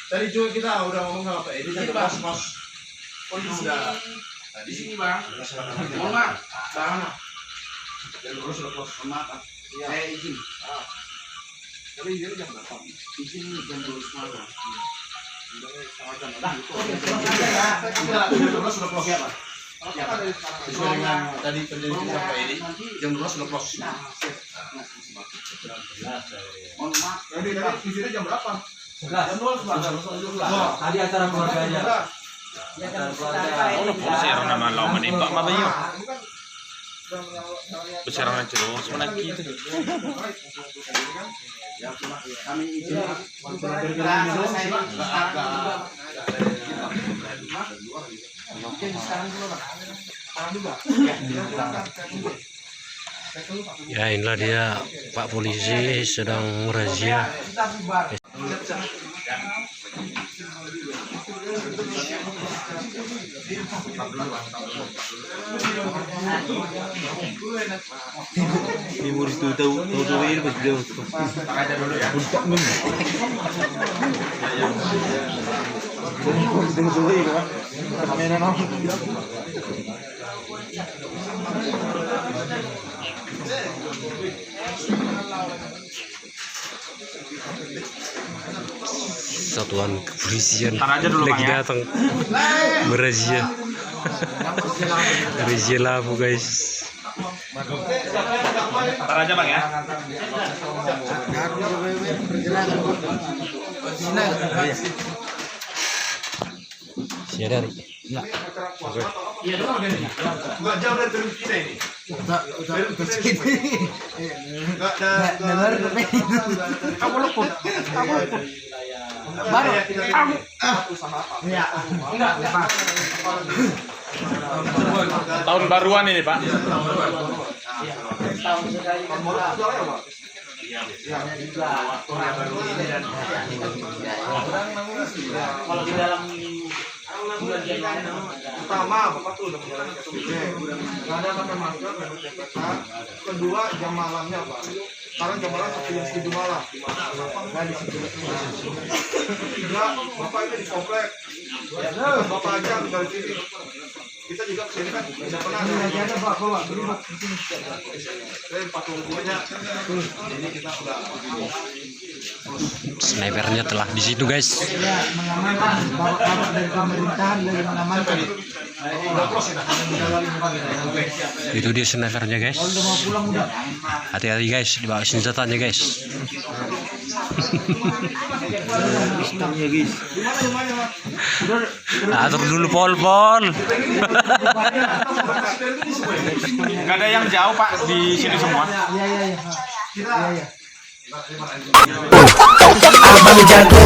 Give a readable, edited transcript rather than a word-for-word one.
Tadi juga kita udah ngomong sama Pak Edi tadi close. Udah. Di sini bang. Mau nggak? Bang. Terus close. Maaf. Saya izin. Tapi dia jam berapa? Izin jam 12 malam. Sesuai dengan tadi perjanjian sama Pak Edi, jam 12 sudah close. Mohon maaf. Tadi visinya jam berapa? Jam 12. Tadi acara keluarganya. Acara keluarga. Ono polisi orang nama lawan ini Pak Mabayo. Besaran terus mana gitu. Kami izin. Ya, inilah dia Pak Polisi sedang merazia. Timur itu tahu ini pas dia. Pakai aja dulu ya. Satuan kepolisian Tahan aja dulu, lagi Bang, ya. datang merazia. Razia labu guys. Ntar aja Bang ya. Siapa dari? Iya dong ini. Enggak jauh dari terus kita ini. Enggak ada. Kamu luput. Kamu luput. Baru kamu sama apa? Iya. Enggak, Pak. Tahun baruan ini Pak. Tahun sekali kan kalau di dalam bulan Januari Pertama, Bapak tuh udah menjalani SOP. Nggak ada pakai masker, nggak ada CPK. Kedua, jam malamnya, Pak. Sekarang jam malam sampai jam 7 malam. Nggak di situ. Tiga, Bapak itu di komplek. Bapak aja tinggal di sini. Kita juga kesini kan tidak pernah ada Pak, bawa berubah di sini. Saya 40.000-nya. Ini kita udah Snipernya telah di situ guys. mengamankan bawa kabar dari pemerintahan dari mengamankan. Itu dia snipernya guys. Kalau udah mau pulang udah. Hati-hati guys, dibawa senjatanya guys. Atur dulu pol. Gak ada yang jauh Pak di sini semua. Iya. Abang jago